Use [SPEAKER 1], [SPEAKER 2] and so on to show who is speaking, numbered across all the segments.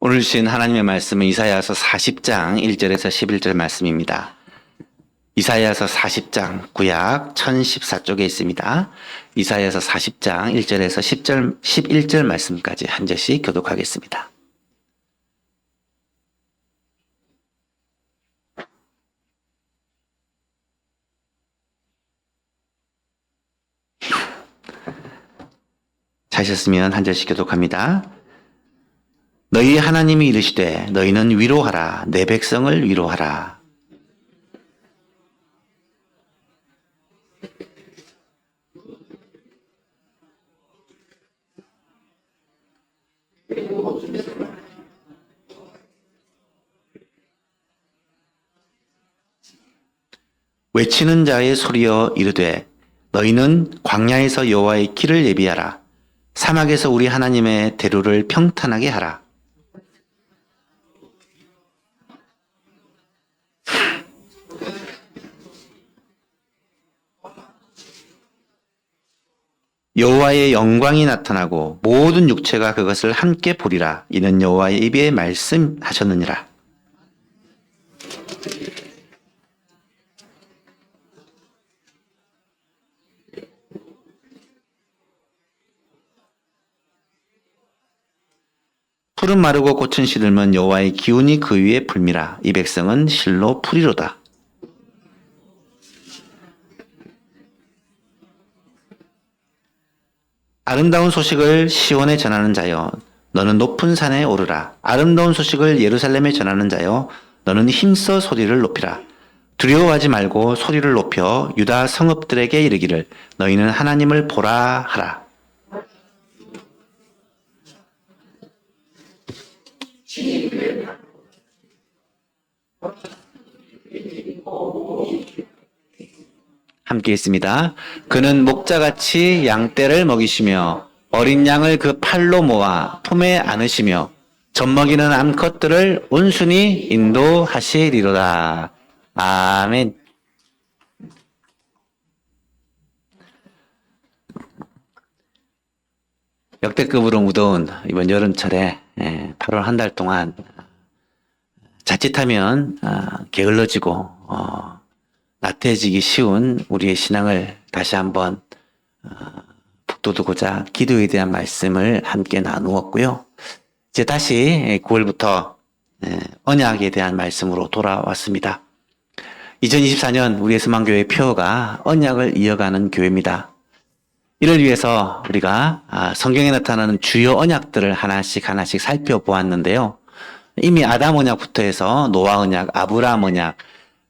[SPEAKER 1] 오늘 주신 하나님의 말씀은 이사야서 40장 1절에서 11절 말씀입니다. 이사야서 40장 구약 1014쪽에 있습니다. 이사야서 40장 1절에서 11절 말씀까지 한 절씩 교독하겠습니다. 찾으셨으면 한 절씩 교독합니다. 너희 하나님이 이르시되 너희는 위로하라. 내 백성을 위로하라. 외치는 자의 소리여 이르되 너희는 광야에서 여호와의 길을 예비하라. 사막에서 우리 하나님의 대로를 평탄하게 하라. 여호와의 영광이 나타나고 모든 육체가 그것을 함께 보리라. 이는 여호와의 입에 말씀하셨느니라. 풀은 마르고 꽃은 시들면 여호와의 기운이 그 위에 불미라. 이 백성은 실로 풀이로다. 아름다운 소식을 시온에 전하는 자여 너는 높은 산에 오르라. 아름다운 소식을 예루살렘에 전하는 자여 너는 힘써 소리를 높이라. 두려워하지 말고 소리를 높여 유다 성읍들에게 이르기를 너희는 하나님을 보라 하라. 함께 있습니다. 그는 목자같이 양떼를 먹이시며 어린 양을 그 팔로 모아 품에 안으시며 젖먹이는 암컷들을 온순히 인도하시리로다. 아멘. 역대급으로 무더운 이번 여름철에 8월 한 달 동안 자칫하면 게을러지고 나태해지기 쉬운 우리의 신앙을 다시 한번 북돋우고자 기도에 대한 말씀을 함께 나누었고요. 이제 다시 9월부터 언약에 대한 말씀으로 돌아왔습니다. 2024년 우리의 스만교회 표어가 언약을 이어가는 교회입니다. 이를 위해서 우리가 성경에 나타나는 주요 언약들을 하나씩 살펴보았는데요. 이미 아담 언약부터 해서 노아 언약, 아브라함 언약,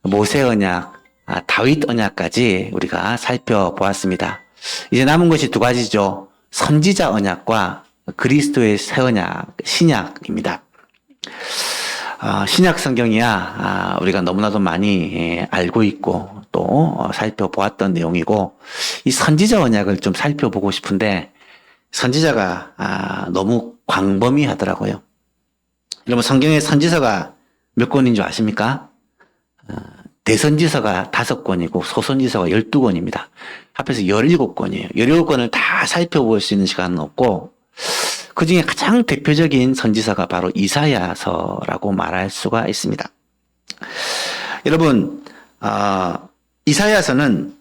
[SPEAKER 1] 모세 언약, 다윗 언약까지 우리가 살펴보았습니다. 이제 남은 것이 두 가지죠. 선지자 언약과 그리스도의 새 언약, 신약입니다. 신약 성경이야 우리가 너무나도 많이 알고 있고 또 살펴보았던 내용이고 이 선지자 언약을 좀 살펴보고 싶은데 선지자가 너무 광범위하더라고요. 여러분 성경의 선지서가 몇 권인 줄 아십니까? 대선지서가 5권이고 소선지서가 12권입니다. 합해서 17권이에요. 17권을 다 살펴볼 수 있는 시간은 없고 그 중에 가장 대표적인 선지서가 바로 이사야서라고 말할 수가 있습니다. 여러분 이사야서는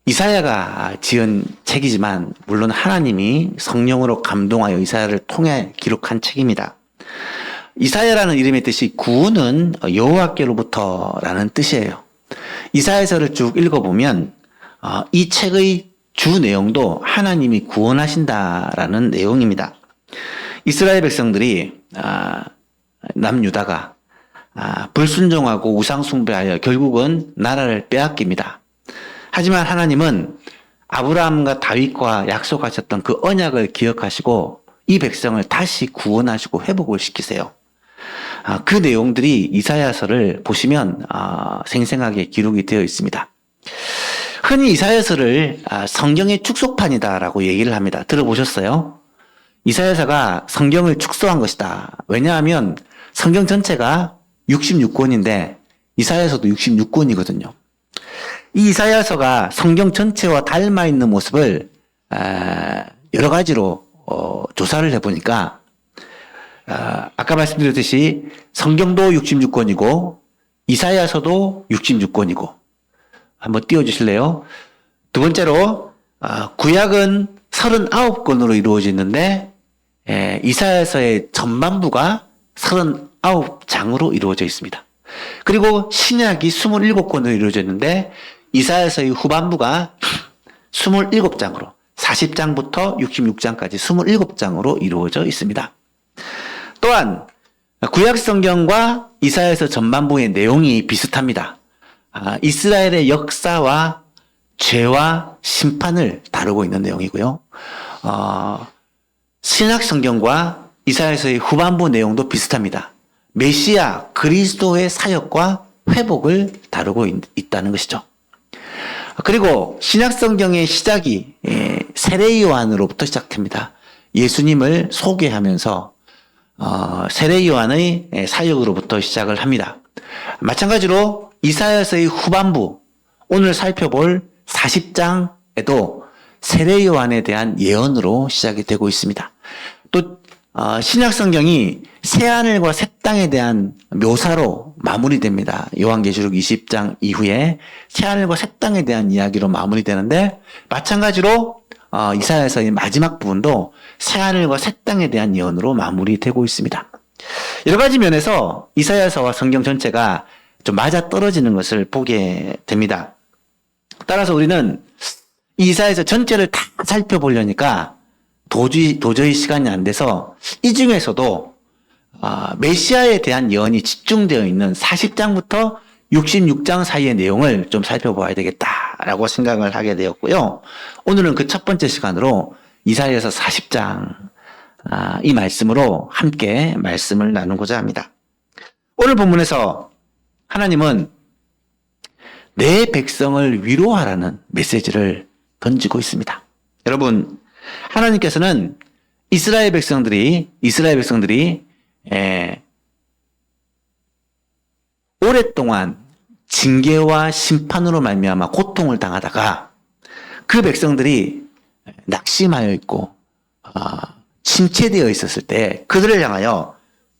[SPEAKER 1] 이사야가 지은 책이지만 물론 하나님이 성령으로 감동하여 이사야를 통해 기록한 책입니다. 이사야라는 이름의 뜻이 구원은 여호와께로부터라는 뜻이에요. 이사야서를 쭉 읽어보면 이 책의 주 내용도 하나님이 구원하신다라는 내용입니다. 이스라엘 백성들이 남유다가 불순종하고 우상숭배하여 결국은 나라를 빼앗깁니다. 하지만 하나님은 아브라함과 다윗과 약속하셨던 그 언약을 기억하시고 이 백성을 다시 구원하시고 회복을 시키세요. 그 내용들이 이사야서를 보시면 생생하게 기록이 되어 있습니다. 흔히 이사야서를 성경의 축소판이다라고 얘기를 합니다. 들어보셨어요? 이사야서가 성경을 축소한 것이다. 왜냐하면 성경 전체가 66권인데 이사야서도 66권이거든요. 이 이사야서가 성경 전체와 닮아 있는 모습을 여러 가지로 조사를 해보니까 아까 말씀드렸듯이 성경도 66권이고 이사야서도 66권이고 한번 띄워주실래요? 두 번째로 구약은 39권으로 이루어지는데 이사야서의 전반부가 39장으로 이루어져 있습니다. 그리고 신약이 27권으로 이루어졌는데 이사야서의 후반부가 27장으로 40장부터 66장까지 27장으로 이루어져 있습니다. 또한 구약 성경과 이사야서 전반부의 내용이 비슷합니다. 이스라엘의 역사와 죄와 심판을 다루고 있는 내용이고요. 신약 성경과 이사야서의 후반부 내용도 비슷합니다. 메시아 그리스도의 사역과 회복을 다루고 있다는 것이죠. 그리고 신약 성경의 시작이 세례 요한으로부터 시작됩니다. 예수님을 소개하면서 세례 요한의 사역으로부터 시작을 합니다. 마찬가지로 이사야서의 후반부, 오늘 살펴볼 40장에도 세례 요한에 대한 예언으로 시작이 되고 있습니다. 또 신약 성경이 새하늘과 새 땅에 대한 묘사로 마무리됩니다. 요한계시록 20장 이후에 새하늘과 새 땅에 대한 이야기로 마무리되는데, 마찬가지로 이사야서의 마지막 부분도 새하늘과 새 땅에 대한 예언으로 마무리되고 있습니다. 여러 가지 면에서 이사야서와 성경 전체가 좀 맞아떨어지는 것을 보게 됩니다. 따라서 우리는 이사야서 전체를 다 살펴보려니까 도저히 시간이 안 돼서 이 중에서도 메시아에 대한 예언이 집중되어 있는 40장부터 66장 사이의 내용을 좀 살펴봐야 되겠다라고 생각을 하게 되었고요. 오늘은 그 첫 번째 시간으로 이사야서 40장 이 말씀으로 함께 말씀을 나누고자 합니다. 오늘 본문에서 하나님은 내 백성을 위로하라는 메시지를 던지고 있습니다. 여러분, 하나님께서는 이스라엘 백성들이 오랫동안 징계와 심판으로 말미암아 고통을 당하다가 그 백성들이 낙심하여 있고 침체되어 있었을 때 그들을 향하여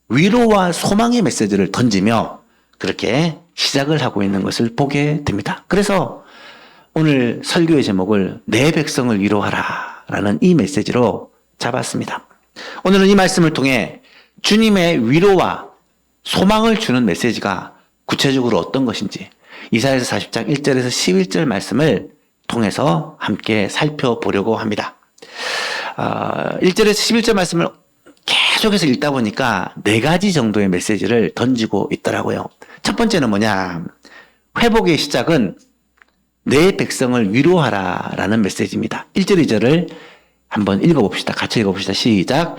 [SPEAKER 1] 위로와 소망의 메시지를 던지며 그렇게 시작을 하고 있는 것을 보게 됩니다. 그래서 오늘 설교의 제목을 내 백성을 위로하라 라는 이 메시지로 잡았습니다. 오늘은 이 말씀을 통해 주님의 위로와 소망을 주는 메시지가 구체적으로 어떤 것인지 이사야서 40장 1절에서 11절 말씀을 통해서 함께 살펴보려고 합니다. 1절에서 11절 말씀을 계속해서 읽다 보니까 4가지 정도의 메시지를 던지고 있더라고요. 첫 번째는 뭐냐? 회복의 시작은 내 백성을 위로하라 라는 메시지입니다. 1절 2절을 한번 읽어봅시다. 같이 읽어봅시다. 시작.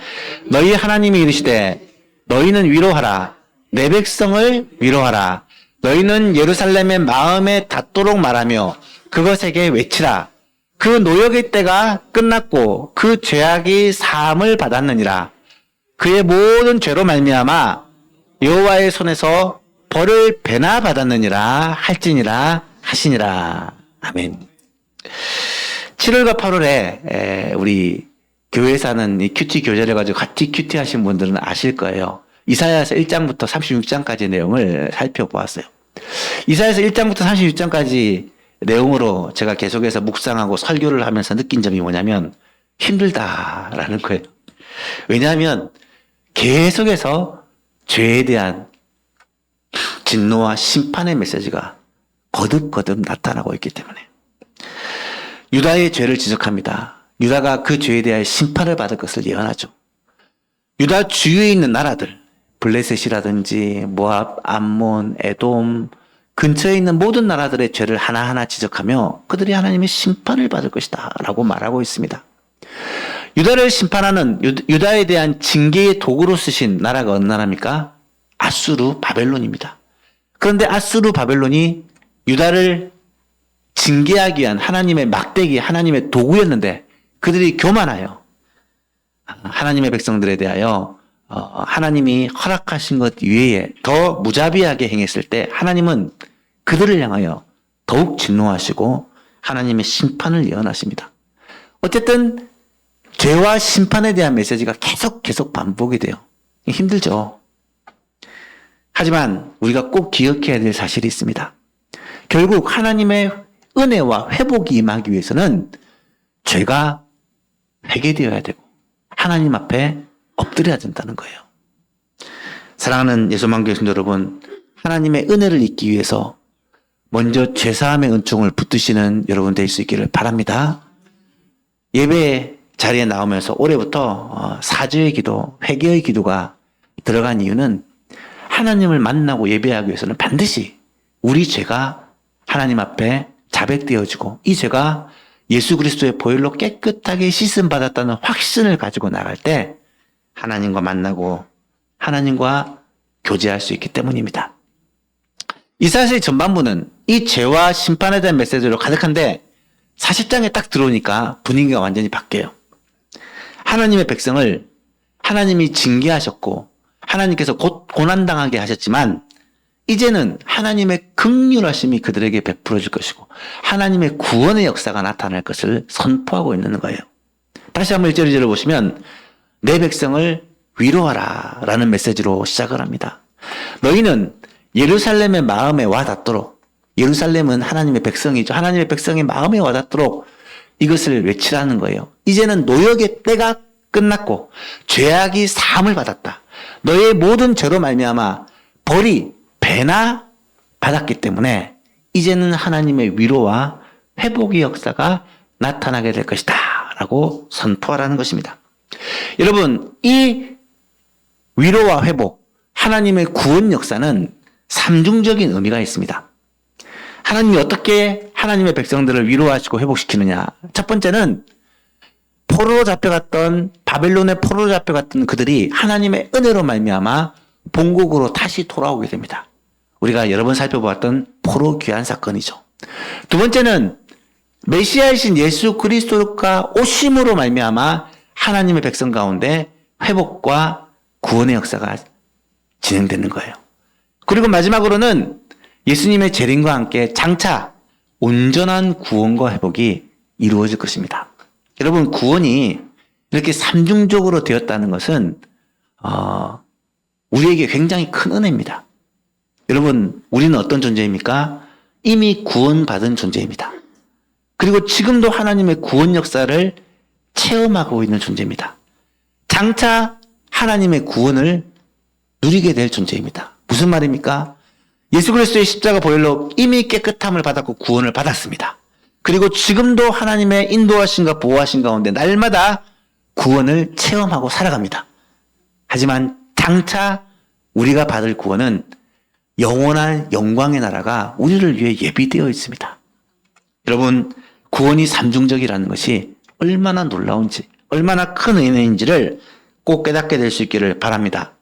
[SPEAKER 1] 너희 하나님이 이르시되 너희는 위로하라. 내 백성을 위로하라. 너희는 예루살렘의 마음에 닿도록 말하며 그것에게 외치라. 그 노역의 때가 끝났고 그 죄악이 사함을 받았느니라. 그의 모든 죄로 말미암아 여호와의 손에서 벌을 배나 받았느니라 할지니라 하시니라. 아멘. 7월과 8월에 우리 교회에서 하는 이 큐티 교제를 가지고 같이 큐티 하신 분들은 아실 거예요. 이사야서 1장부터 36장까지 내용을 살펴보았어요. 이사야서 1장부터 36장까지 내용으로 제가 계속해서 묵상하고 설교를 하면서 느낀 점이 뭐냐면 힘들다라는 거예요. 왜냐하면 계속해서 죄에 대한 진노와 심판의 메시지가 거듭거듭 나타나고 있기 때문에 유다의 죄를 지적합니다. 유다가 그 죄에 대해 심판을 받을 것을 예언하죠. 유다 주위에 있는 나라들, 블레셋이라든지 모압, 암몬, 에돔 근처에 있는 모든 나라들의 죄를 하나하나 지적하며 그들이 하나님의 심판을 받을 것이다 라고 말하고 있습니다. 유다를 심판하는 유다에 대한 징계의 도구로 쓰신 나라가 어느 나라입니까? 아수르 바벨론입니다. 그런데 아수르 바벨론이 유다를 징계하기 위한 하나님의 막대기, 하나님의 도구였는데 그들이 교만하여 하나님의 백성들에 대하여 하나님이 허락하신 것 외에 더 무자비하게 행했을 때 하나님은 그들을 향하여 더욱 진노하시고 하나님의 심판을 예언하십니다. 어쨌든 죄와 심판에 대한 메시지가 계속 반복이 돼요. 힘들죠. 하지만 우리가 꼭 기억해야 될 사실이 있습니다. 결국 하나님의 은혜와 회복이 임하기 위해서는 죄가 회개되어야 되고 하나님 앞에 엎드려야 된다는 거예요. 사랑하는 예수만교회 성도 여러분, 하나님의 은혜를 잊기 위해서 먼저 죄사함의 은총을 붙드시는 여러분 될 수 있기를 바랍니다. 예배 자리에 나오면서 올해부터 사죄의 기도, 회개의 기도가 들어간 이유는 하나님을 만나고 예배하기 위해서는 반드시 우리 죄가 하나님 앞에 자백되어지고 이 죄가 예수 그리스도의 보혈로 깨끗하게 씻음 받았다는 확신을 가지고 나갈 때 하나님과 만나고 하나님과 교제할 수 있기 때문입니다. 이사야서의 전반부는 이 죄와 심판에 대한 메시지로 가득한데 40장에 딱 들어오니까 분위기가 완전히 바뀌어요. 하나님의 백성을 하나님이 징계하셨고 하나님께서 곧 고난당하게 하셨지만 이제는 하나님의 긍휼하심이 그들에게 베풀어질 것이고 하나님의 구원의 역사가 나타날 것을 선포하고 있는 거예요. 다시 한번 1절 2절을 보시면 내 백성을 위로하라 라는 메시지로 시작을 합니다. 너희는 예루살렘의 마음에 와닿도록, 예루살렘은 하나님의 백성이죠. 하나님의 백성의 마음에 와닿도록 이것을 외치라는 거예요. 이제는 노역의 때가 끝났고 죄악이 사함을 받았다. 너의 모든 죄로 말미암아 벌이 배나 받았기 때문에 이제는 하나님의 위로와 회복의 역사가 나타나게 될 것이다 라고 선포하라는 것입니다. 여러분, 이 위로와 회복, 하나님의 구원 역사는 삼중적인 의미가 있습니다. 하나님이 어떻게 하나님의 백성들을 위로하시고 회복시키느냐. 첫 번째는 포로로 잡혀갔던, 바벨론의 포로로 잡혀갔던 그들이 하나님의 은혜로 말미암아 본국으로 다시 돌아오게 됩니다. 우리가 여러 번 살펴보았던 포로 귀환 사건이죠. 두 번째는 메시아이신 예수 그리스도가 오심으로 말미암아 하나님의 백성 가운데 회복과 구원의 역사가 진행되는 거예요. 그리고 마지막으로는 예수님의 재림과 함께 장차 온전한 구원과 회복이 이루어질 것입니다. 여러분, 구원이 이렇게 삼중적으로 되었다는 것은 우리에게 굉장히 큰 은혜입니다. 여러분, 우리는 어떤 존재입니까? 이미 구원받은 존재입니다. 그리고 지금도 하나님의 구원 역사를 체험하고 있는 존재입니다. 장차 하나님의 구원을 누리게 될 존재입니다. 무슨 말입니까? 예수 그리스도의 십자가 보혈로 이미 깨끗함을 받았고 구원을 받았습니다. 그리고 지금도 하나님의 인도하심과 보호하심 가운데 날마다 구원을 체험하고 살아갑니다. 하지만 장차 우리가 받을 구원은 영원한 영광의 나라가 우리를 위해 예비되어 있습니다. 여러분, 구원이 삼중적이라는 것이 얼마나 놀라운지, 얼마나 큰 은혜인지를 꼭 깨닫게 될 수 있기를 바랍니다.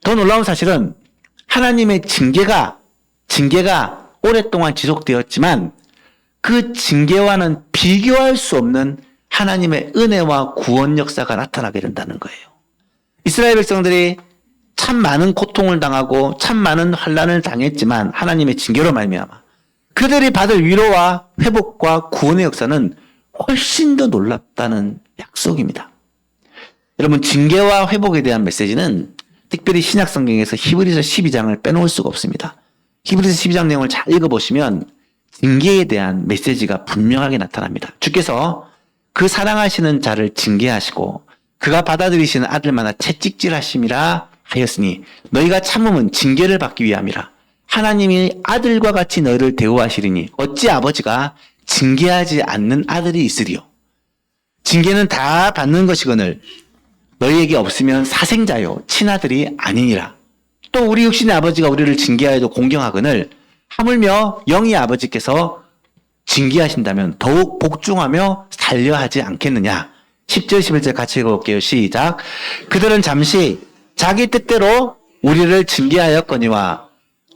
[SPEAKER 1] 더 놀라운 사실은 하나님의 징계가 오랫동안 지속되었지만 그 징계와는 비교할 수 없는 하나님의 은혜와 구원 역사가 나타나게 된다는 거예요. 이스라엘 백성들이 참 많은 고통을 당하고 참 많은 환난을 당했지만 하나님의 징계로 말미암아 그들이 받을 위로와 회복과 구원의 역사는 훨씬 더 놀랍다는 약속입니다. 여러분, 징계와 회복에 대한 메시지는 특별히 신약 성경에서 히브리서 12장을 빼놓을 수가 없습니다. 히브리서 12장 내용을 잘 읽어보시면 징계에 대한 메시지가 분명하게 나타납니다. 주께서 그 사랑하시는 자를 징계하시고 그가 받아들이시는 아들마다 채찍질하심이라 하였으니 너희가 참음은 징계를 받기 위함이라. 하나님이 아들과 같이 너희를 대우하시리니 어찌 아버지가 징계하지 않는 아들이 있으리요. 징계는 다 받는 것이거늘 너희에게 없으면 사생자요 친아들이 아니니라. 또 우리 육신의 아버지가 우리를 징계하여도 공경하거늘 하물며 영의 아버지께서 징계하신다면 더욱 복종하며 살려하지 않겠느냐. 10절 11절 같이 읽어볼게요. 시작. 그들은 잠시 자기 뜻대로 우리를 징계하였거니와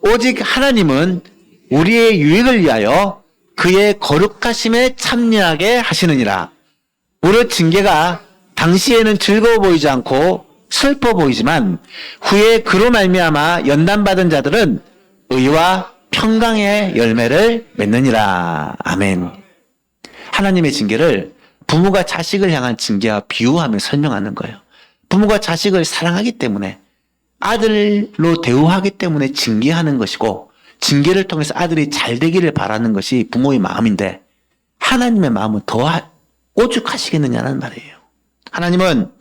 [SPEAKER 1] 오직 하나님은 우리의 유익을 위하여 그의 거룩하심에 참여하게 하시느니라. 무릇 징계가 당시에는 즐거워 보이지 않고 슬퍼 보이지만 후에 그로 말미암아 연단받은 자들은 의와 평강의 열매를 맺느니라. 아멘. 하나님의 징계를 부모가 자식을 향한 징계와 비유하며 설명하는 거예요. 부모가 자식을 사랑하기 때문에 아들로 대우하기 때문에 징계하는 것이고 징계를 통해서 아들이 잘 되기를 바라는 것이 부모의 마음인데 하나님의 마음은 더 오죽하시겠느냐는 말이에요. 하나님은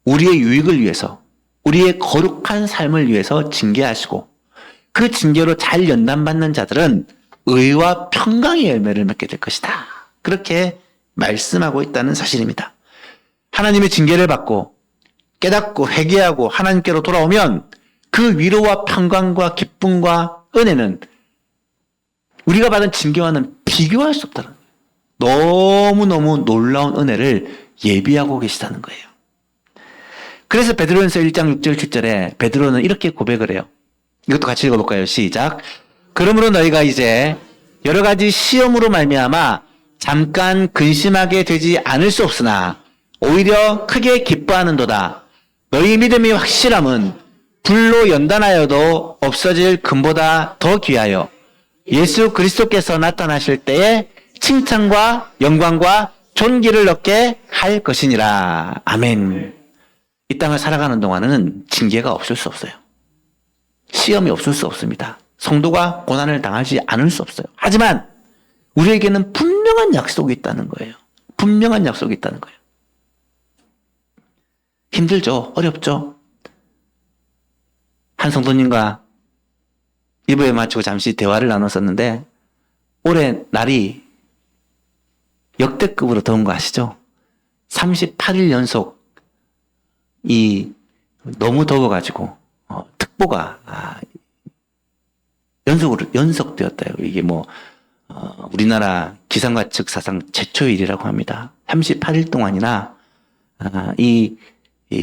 [SPEAKER 1] 우리의 유익을 위해서 우리의 거룩한 삶을 위해서 징계하시고 그 징계로 잘 연단받는 자들은 의와 평강의 열매를 맺게 될 것이다. 그렇게 말씀하고 있다는 사실입니다. 하나님의 징계를 받고 깨닫고 회개하고 하나님께로 돌아오면 그 위로와 평강과 기쁨과 은혜는 우리가 받은 징계와는 비교할 수 없다는 거예요. 너무너무 놀라운 은혜를 예비하고 계시다는 거예요. 그래서 베드로전서 1장 6절 7절에 베드로는 이렇게 고백을 해요. 이것도 같이 읽어볼까요? 시작. 그러므로 너희가 이제 여러 가지 시험으로 말미암아 잠깐 근심하게 되지 않을 수 없으나 오히려 크게 기뻐하는도다. 너희 믿음이 확실함은 불로 연단하여도 없어질 금보다 더 귀하여 예수 그리스도께서 나타나실 때에 칭찬과 영광과 존귀를 얻게 할 것이니라. 아멘. 이 땅을 살아가는 동안은 징계가 없을 수 없어요. 시험이 없을 수 없습니다. 성도가 고난을 당하지 않을 수 없어요. 하지만 우리에게는 분명한 약속이 있다는 거예요. 분명한 약속이 있다는 거예요. 힘들죠? 어렵죠? 한 성도님과 일부에 마치고 잠시 대화를 나눴었는데 올해 날이 역대급으로 더운 거 아시죠? 38일 연속 너무 더워가지고 특보가 연속되었다요. 이게 우리나라 기상관측 사상 최초의 일이라고 합니다. 38일 동안이나 이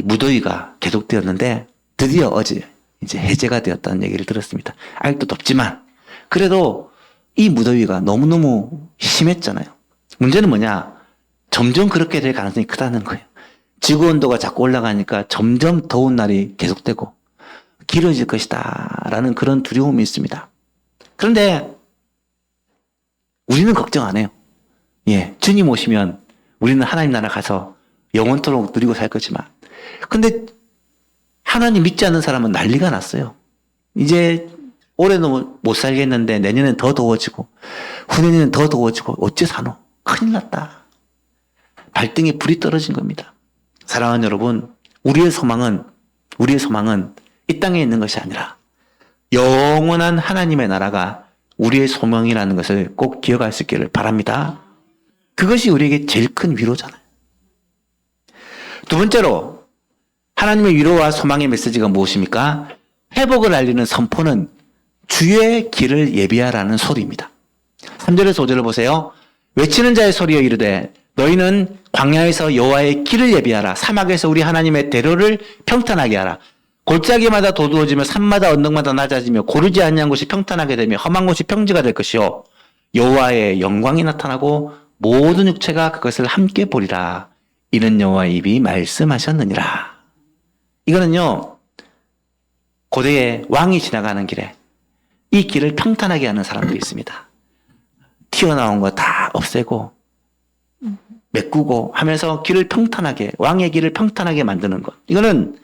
[SPEAKER 1] 무더위가 계속되었는데 드디어 어제 이제 해제가 되었다는 얘기를 들었습니다. 아직도 덥지만 그래도 이 무더위가 너무너무 심했잖아요. 문제는 뭐냐? 점점 그렇게 될 가능성이 크다는 거예요. 지구 온도가 자꾸 올라가니까 점점 더운 날이 계속되고 길어질 것이다 라는 그런 두려움이 있습니다. 그런데 우리는 걱정 안 해요. 주님 오시면 우리는 하나님 나라 가서 영원토록 누리고 살 거지만 근데 하나님 믿지 않는 사람은 난리가 났어요. 이제 올해는 못 살겠는데 내년엔 더 더워지고 후내년엔 더 더워지고 어째 사노? 큰일 났다. 발등에 불이 떨어진 겁니다. 사랑하는 여러분, 우리의 소망은 이 땅에 있는 것이 아니라 영원한 하나님의 나라가 우리의 소망이라는 것을 꼭 기억할 수 있기를 바랍니다. 그것이 우리에게 제일 큰 위로잖아요. 두 번째로 하나님의 위로와 소망의 메시지가 무엇입니까? 회복을 알리는 선포는 주의 길을 예비하라는 소리입니다. 3절에서 5절을 보세요. 외치는 자의 소리여 이르되 너희는 광야에서 여호와의 길을 예비하라. 사막에서 우리 하나님의 대로를 평탄하게 하라. 골짜기마다 도두어지며 산마다 언덕마다 낮아지며 고르지 아니한 곳이 평탄하게 되며 험한 곳이 평지가 될 것이요 여호와의 영광이 나타나고 모든 육체가 그것을 함께 보리라. 이는 여호와의 입이 말씀하셨느니라. 이거는요 고대에 왕이 지나가는 길에 이 길을 평탄하게 하는 사람들이 있습니다. 튀어나온 거 다 없애고 메꾸고 하면서 길을 평탄하게, 왕의 길을 평탄하게 만드는 것. 이거는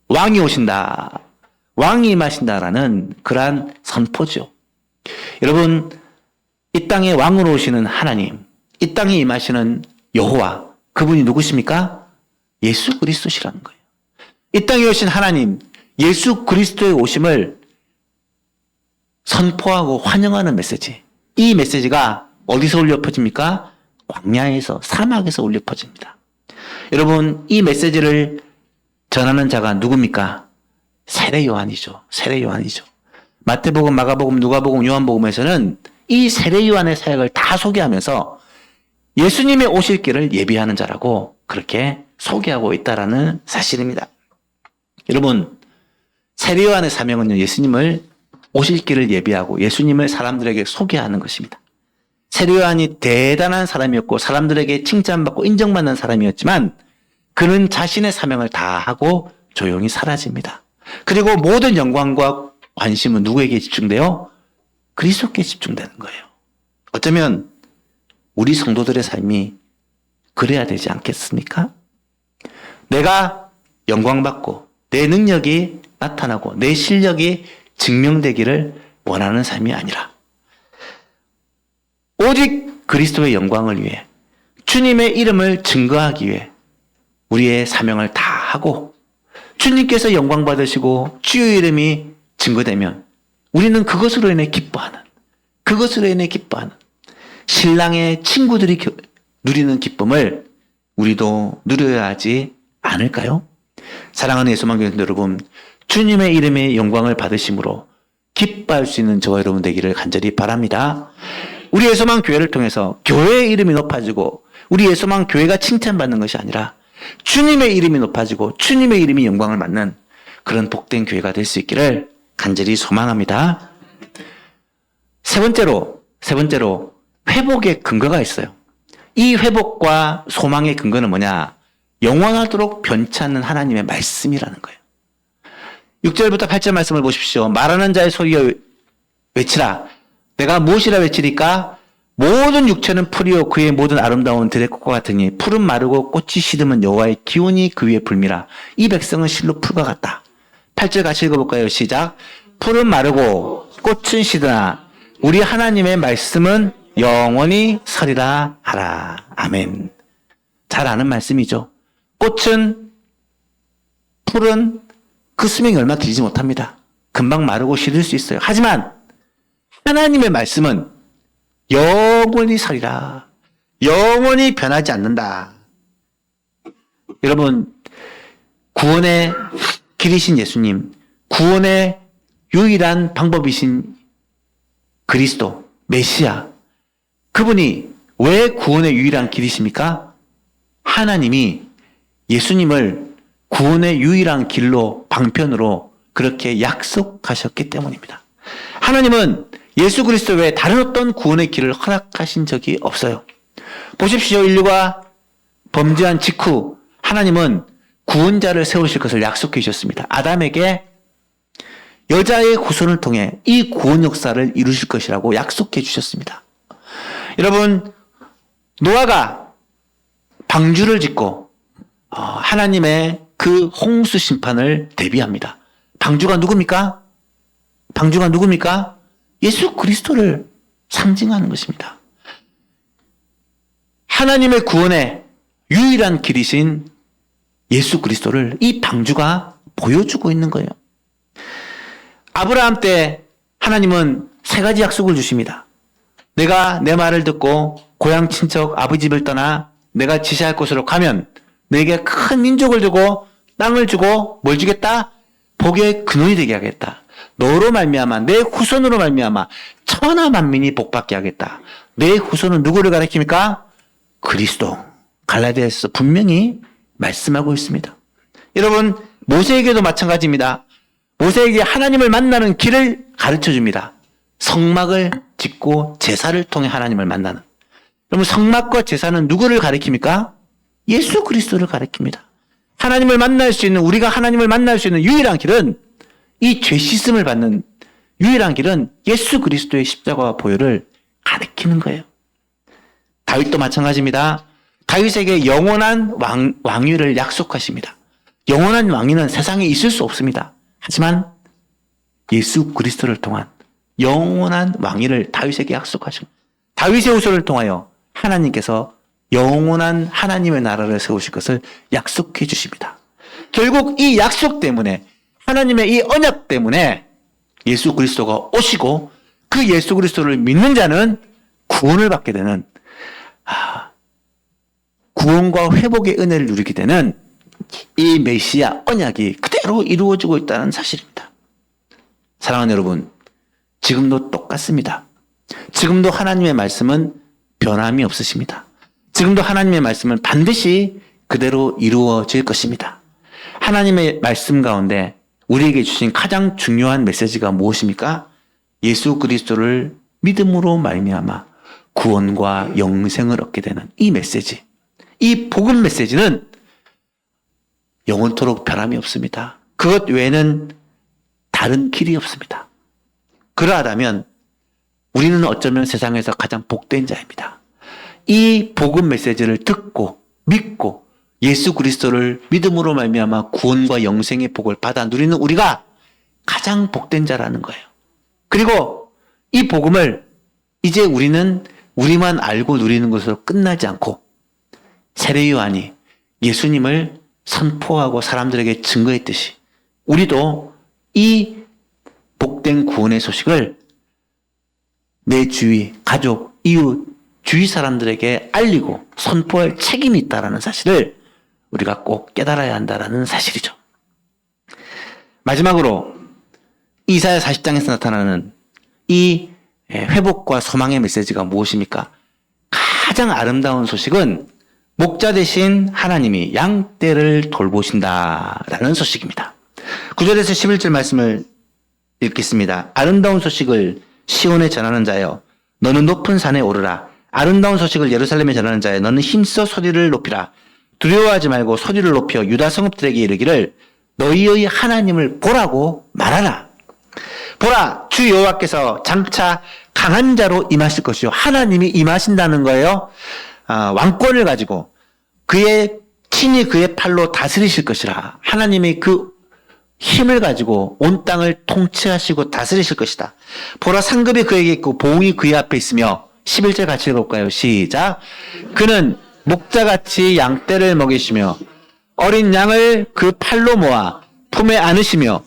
[SPEAKER 1] 왕이 오신다, 왕이 임하신다라는 그러한 선포죠. 여러분, 이 땅에 왕으로 오시는 하나님, 이 땅에 임하시는 여호와, 그분이 누구십니까? 예수 그리스도시라는 거예요. 이 땅에 오신 하나님, 예수 그리스도의 오심을 선포하고 환영하는 메시지. 이 메시지가 어디서 울려 퍼집니까? 광야에서, 사막에서 울려 퍼집니다. 여러분, 이 메시지를 전하는 자가 누굽니까? 세례 요한이죠. 세례 요한이죠. 마태복음, 마가복음, 누가복음, 요한복음에서는 이 세례 요한의 사역을 다 소개하면서 예수님의 오실 길을 예비하는 자라고 그렇게 소개하고 있다라는 사실입니다. 여러분, 세례 요한의 사명은요, 예수님을 오실 길을 예비하고 예수님을 사람들에게 소개하는 것입니다. 세례 요한이 대단한 사람이었고 사람들에게 칭찬받고 인정받는 사람이었지만 그는 자신의 사명을 다 하고 조용히 사라집니다. 그리고 모든 영광과 관심은 누구에게 집중돼요? 그리스도께 집중되는 거예요. 어쩌면 우리 성도들의 삶이 그래야 되지 않겠습니까? 내가 영광받고 내 능력이 나타나고 내 실력이 증명되기를 원하는 삶이 아니라 오직 그리스도의 영광을 위해 주님의 이름을 증거하기 위해 우리의 사명을 다 하고 주님께서 영광 받으시고 주의 이름이 증거되면 우리는 그것으로 인해 기뻐하는 신랑의 친구들이 누리는 기쁨을 우리도 누려야 하지 않을까요? 사랑하는 예수만교회 여러분, 주님의 이름의 영광을 받으심으로 기뻐할 수 있는 저와 여러분 되기를 간절히 바랍니다. 우리 예수만 교회를 통해서 교회의 이름이 높아지고 우리 예수만 교회가 칭찬받는 것이 아니라 주님의 이름이 높아지고 주님의 이름이 영광을 받는 그런 복된 교회가 될 수 있기를 간절히 소망합니다. 세 번째로 회복의 근거가 있어요. 이 회복과 소망의 근거는 뭐냐? 영원하도록 변치 않는 하나님의 말씀이라는 거예요. 6절부터 8절 말씀을 보십시오. 말하는 자의 소리여 외치라. 내가 무엇이라 외치리까? 모든 육체는 풀이요 그의 모든 아름다운 들의 꽃과 같으니 풀은 마르고 꽃이 시드면 여호와의 기운이 그 위에 불미라. 이 백성은 실로 풀과 같다. 8절 같이 읽어볼까요? 시작. 풀은 마르고 꽃은 시드나 우리 하나님의 말씀은 영원히 서리라 하라. 아멘. 잘 아는 말씀이죠. 풀은 그 수명이 얼마 길지 못합니다. 금방 마르고 시들 수 있어요. 하지만 하나님의 말씀은 영원히 서리라. 영원히 변하지 않는다. 여러분, 구원의 길이신 예수님, 구원의 유일한 방법이신 그리스도, 메시아, 그분이 왜 구원의 유일한 길이십니까? 하나님이 예수님을 구원의 유일한 길로, 방편으로 그렇게 약속하셨기 때문입니다. 하나님은 예수 그리스도 외에 다른 어떤 구원의 길을 허락하신 적이 없어요. 보십시오. 인류가 범죄한 직후 하나님은 구원자를 세우실 것을 약속해 주셨습니다. 아담에게 여자의 후손을 통해 이 구원 역사를 이루실 것이라고 약속해 주셨습니다. 여러분, 노아가 방주를 짓고 하나님의 그 홍수 심판을 대비합니다. 방주가 누굽니까? 예수 그리스도를 상징하는 것입니다. 하나님의 구원의 유일한 길이신 예수 그리스도를 이 방주가 보여주고 있는 거예요. 아브라함 때 하나님은 세 가지 약속을 주십니다. 내가 내 말을 듣고 고향 친척 아버지 집을 떠나 내가 지시할 곳으로 가면 내게 큰 민족을 주고 땅을 주고 뭘 주겠다? 복의 근원이 되게 하겠다. 너로 말미암아 내 후손으로 말미암아 천하 만민이 복받게 하겠다. 내 후손은 누구를 가리킵니까? 그리스도. 갈라디아서 분명히 말씀하고 있습니다. 여러분, 모세에게도 마찬가지입니다. 모세에게 하나님을 만나는 길을 가르쳐 줍니다. 성막을 짓고 제사를 통해 하나님을 만나는. 여러분, 성막과 제사는 누구를 가리킵니까? 예수 그리스도를 가리킵니다. 하나님을 만날 수 있는, 우리가 하나님을 만날 수 있는 유일한 길은, 이 죄 씻음을 받는 유일한 길은 예수 그리스도의 십자가와 보혈을 가리키는 거예요. 다윗도 마찬가지입니다. 다윗에게 영원한 왕위를 약속하십니다. 영원한 왕위는 세상에 있을 수 없습니다. 하지만 예수 그리스도를 통한 영원한 왕위를 다윗에게 약속하십니다. 다윗의 후손을 통하여 하나님께서 영원한 하나님의 나라를 세우실 것을 약속해 주십니다. 결국 이 약속 때문에, 하나님의 이 언약 때문에 예수 그리스도가 오시고 그 예수 그리스도를 믿는 자는 구원을 받게 되는, 구원과 회복의 은혜를 누리게 되는 이 메시아 언약이 그대로 이루어지고 있다는 사실입니다. 사랑하는 여러분, 지금도 똑같습니다. 지금도 하나님의 말씀은 변함이 없으십니다. 지금도 하나님의 말씀은 반드시 그대로 이루어질 것입니다. 하나님의 말씀 가운데 우리에게 주신 가장 중요한 메시지가 무엇입니까? 예수 그리스도를 믿음으로 말미암아 구원과 영생을 얻게 되는 이 메시지. 이 복음 메시지는 영원토록 변함이 없습니다. 그것 외에는 다른 길이 없습니다. 그러하다면 우리는 어쩌면 세상에서 가장 복된 자입니다. 이 복음 메시지를 듣고 믿고 예수 그리스도를 믿음으로 말미암아 구원과 영생의 복을 받아 누리는 우리가 가장 복된 자라는 거예요. 그리고 이 복음을 이제 우리는 우리만 알고 누리는 것으로 끝나지 않고 세례 요한이 예수님을 선포하고 사람들에게 증거했듯이 우리도 이 복된 구원의 소식을 내 주위, 가족, 이웃, 주위 사람들에게 알리고 선포할 책임이 있다는 사실을 우리가 꼭 깨달아야 한다는 사실이죠. 마지막으로 이사야 40장에서 나타나는 이 회복과 소망의 메시지가 무엇입니까? 가장 아름다운 소식은 목자 되신 하나님이 양떼를 돌보신다라는 소식입니다. 9절에서 11절 말씀을 읽겠습니다. 아름다운 소식을 시온에 전하는 자여 너는 높은 산에 오르라. 아름다운 소식을 예루살렘에 전하는 자여 너는 힘써 소리를 높이라. 두려워하지 말고 소리를 높여 유다 성읍들에게 이르기를 너희의 하나님을 보라고 말하라. 보라, 주 여호와께서 장차 강한 자로 임하실 것이요. 하나님이 임하신다는 거예요. 왕권을 가지고 친히 그의 팔로 다스리실 것이라. 하나님이 그 힘을 가지고 온 땅을 통치하시고 다스리실 것이다. 보라, 상급이 그에게 있고 보응이 그의 앞에 있으며 11절 같이 읽어볼까요? 시작. 그는 목자같이 양떼를 먹이시며 어린 양을 그 팔로 모아 품에 안으시며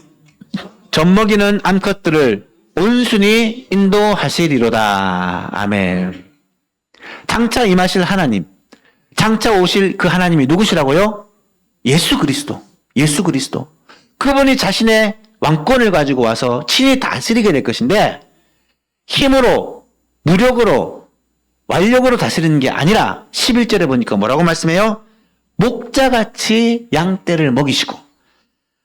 [SPEAKER 1] 젖먹이는 암컷들을 온순히 인도하시리로다. 아멘. 장차 임하실 하나님, 장차 오실 그 하나님이 누구시라고요? 예수 그리스도. 예수 그리스도. 그분이 자신의 왕권을 가지고 와서 친히 다스리게 될 것인데 힘으로, 무력으로, 완력으로 다스리는 게 아니라 11절에 보니까 뭐라고 말씀해요? 목자같이 양떼를 먹이시고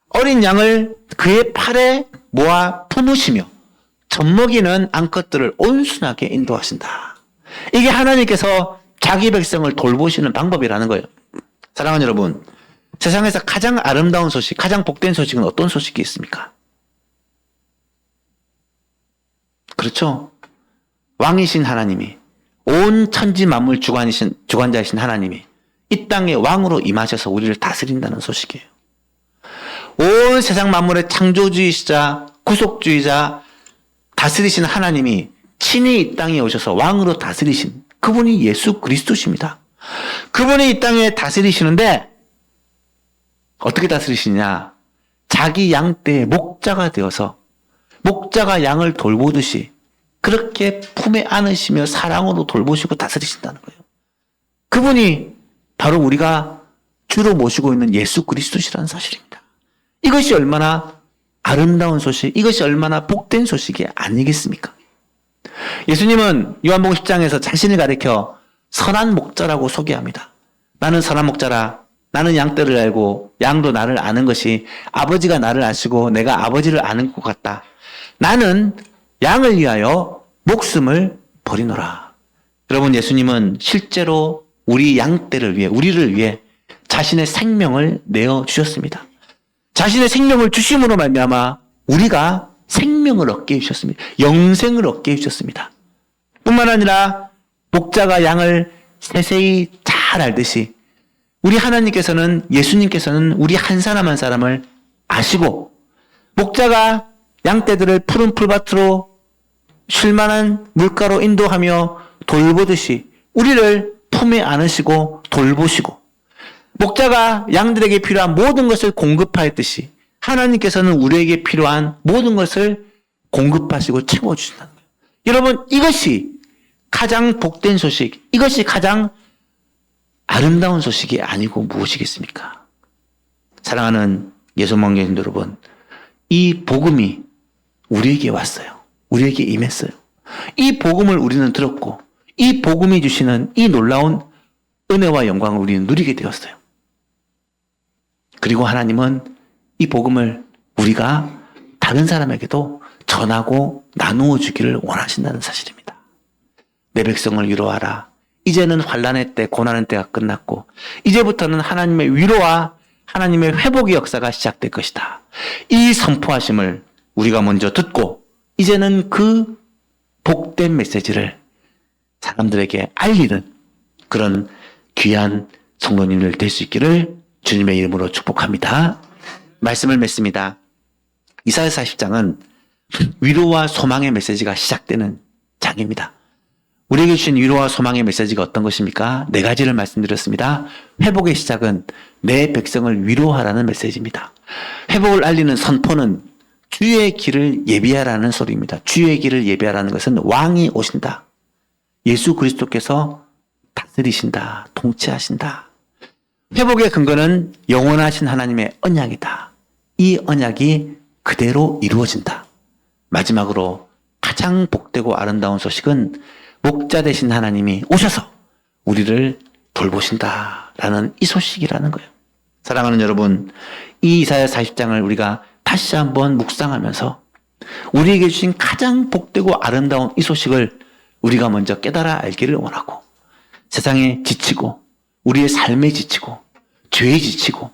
[SPEAKER 1] 어린 양을 그의 팔에 모아 품으시며 젖먹이는 암컷들을 온순하게 인도하신다. 이게 하나님께서 자기 백성을 돌보시는 방법이라는 거예요. 사랑하는 여러분, 세상에서 가장 아름다운 소식, 가장 복된 소식은 어떤 소식이 있습니까? 그렇죠. 왕이신 하나님이, 온 천지 만물 주관자이신 하나님이 이 땅에 왕으로 임하셔서 우리를 다스린다는 소식이에요. 온 세상 만물의 창조주이시자 구속주의자 다스리신 하나님이 친히 이 땅에 오셔서 왕으로 다스리신 그분이 예수 그리스도십니다. 그분이 이 땅에 다스리시는데 어떻게 다스리시냐? 자기 양떼의 목자가 되어서 목자가 양을 돌보듯이 그렇게 품에 안으시며 사랑으로 돌보시고 다스리신다는 거예요. 그분이 바로 우리가 주로 모시고 있는 예수 그리스도시라는 사실입니다. 이것이 얼마나 아름다운 소식, 이것이 얼마나 복된 소식이 아니겠습니까? 예수님은 요한복음 10장에서 자신을 가리켜 선한 목자라고 소개합니다. 나는 선한 목자라. 나는 양떼를 알고 양도 나를 아는 것이 아버지가 나를 아시고 내가 아버지를 아는 것 같다. 나는 양을 위하여 목숨을 버리노라. 여러분, 예수님은 실제로 우리 양떼를 위해, 우리를 위해 자신의 생명을 내어주셨습니다. 자신의 생명을 주심으로 말미암아 우리가 생명을 얻게 해주셨습니다. 영생을 얻게 해주셨습니다. 뿐만 아니라 목자가 양을 세세히 잘 알듯이 우리 하나님께서는, 예수님께서는 우리 한 사람 한 사람을 아시고 목자가 양떼들을 푸른 풀밭으로 쉴만한 물가로 인도하며 돌보듯이 우리를 품에 안으시고 돌보시고 목자가 양들에게 필요한 모든 것을 공급하였듯이 하나님께서는 우리에게 필요한 모든 것을 공급하시고 채워주신다는 거예요. 여러분, 이것이 가장 복된 소식, 이것이 가장 아름다운 소식이 아니고 무엇이겠습니까? 사랑하는 예수망교인 여러분, 이 복음이 우리에게 왔어요. 우리에게 임했어요. 이 복음을 우리는 들었고 이 복음이 주시는 이 놀라운 은혜와 영광을 우리는 누리게 되었어요. 그리고 하나님은 이 복음을 우리가 다른 사람에게도 전하고 나누어 주기를 원하신다는 사실입니다. 내 백성을 위로하라. 이제는 환난의 때, 고난의 때가 끝났고 이제부터는 하나님의 위로와 하나님의 회복의 역사가 시작될 것이다. 이 선포하심을 우리가 먼저 듣고 이제는 그 복된 메시지를 사람들에게 알리는 그런 귀한 성도님들 될 수 있기를 주님의 이름으로 축복합니다. 말씀을 맺습니다. 이사야 40장은 위로와 소망의 메시지가 시작되는 장입니다. 우리에게 주신 위로와 소망의 메시지가 어떤 것입니까? 네 가지를 말씀드렸습니다. 회복의 시작은 내 백성을 위로하라는 메시지입니다. 회복을 알리는 선포는 주의 길을 예비하라는 소리입니다. 주의 길을 예비하라는 것은 왕이 오신다. 예수 그리스도께서 다스리신다. 통치하신다. 회복의 근거는 영원하신 하나님의 언약이다. 이 언약이 그대로 이루어진다. 마지막으로 가장 복되고 아름다운 소식은 목자 되신 하나님이 오셔서 우리를 돌보신다라는 이 소식이라는 거예요. 사랑하는 여러분, 이 이사야 40장을 우리가 다시 한번 묵상하면서 우리에게 주신 가장 복되고 아름다운 이 소식을 우리가 먼저 깨달아 알기를 원하고, 세상에 지치고 우리의 삶에 지치고 죄에 지치고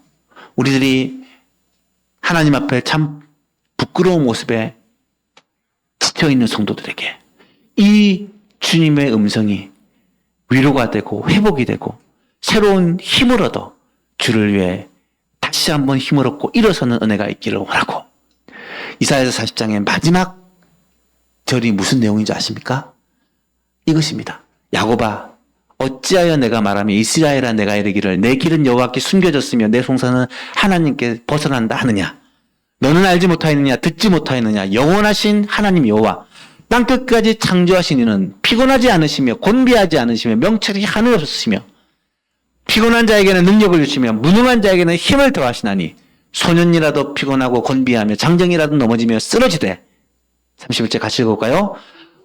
[SPEAKER 1] 우리들이 하나님 앞에 참 부끄러운 모습에 지쳐있는 성도들에게 이 주님의 음성이 위로가 되고 회복이 되고 새로운 힘을 얻어 주를 위해 다시 한번 힘을 얻고 일어서는 은혜가 있기를 원하고, 이사야서 40장의 마지막 절이 무슨 내용인지 아십니까? 이것입니다. 야곱아, 어찌하여 내가 말하며 이스라엘아 내가 이르기를 내 길은 여호와께 숨겨졌으며 내 송사는 하나님께 벗어난다 하느냐? 너는 알지 못하였느냐? 듣지 못하였느냐? 영원하신 하나님 여호와 땅끝까지 창조하신 이는 피곤하지 않으시며 곤비하지 않으시며 명철이 하늘에 없으시며 피곤한 자에게는 능력을 주시며 무능한 자에게는 힘을 더하시나니 소년이라도 피곤하고 곤비하며 장정이라도 넘어지며 쓰러지되. 31절 같이 읽어볼까요?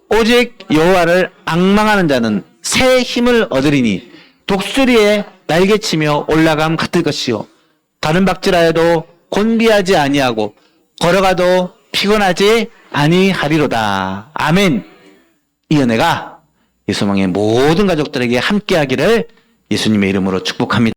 [SPEAKER 1] 오직 여호와를 앙망하는 자는 새 힘을 얻으리니 독수리에 날개치며 올라감 같을 것이요 다른 박질하여도 곤비하지 아니하고 걸어가도 피곤하지 아니하리로다. 아멘. 이 은혜가 예수망의 모든 가족들에게 함께하기를 예수님의 이름으로 축복합니다.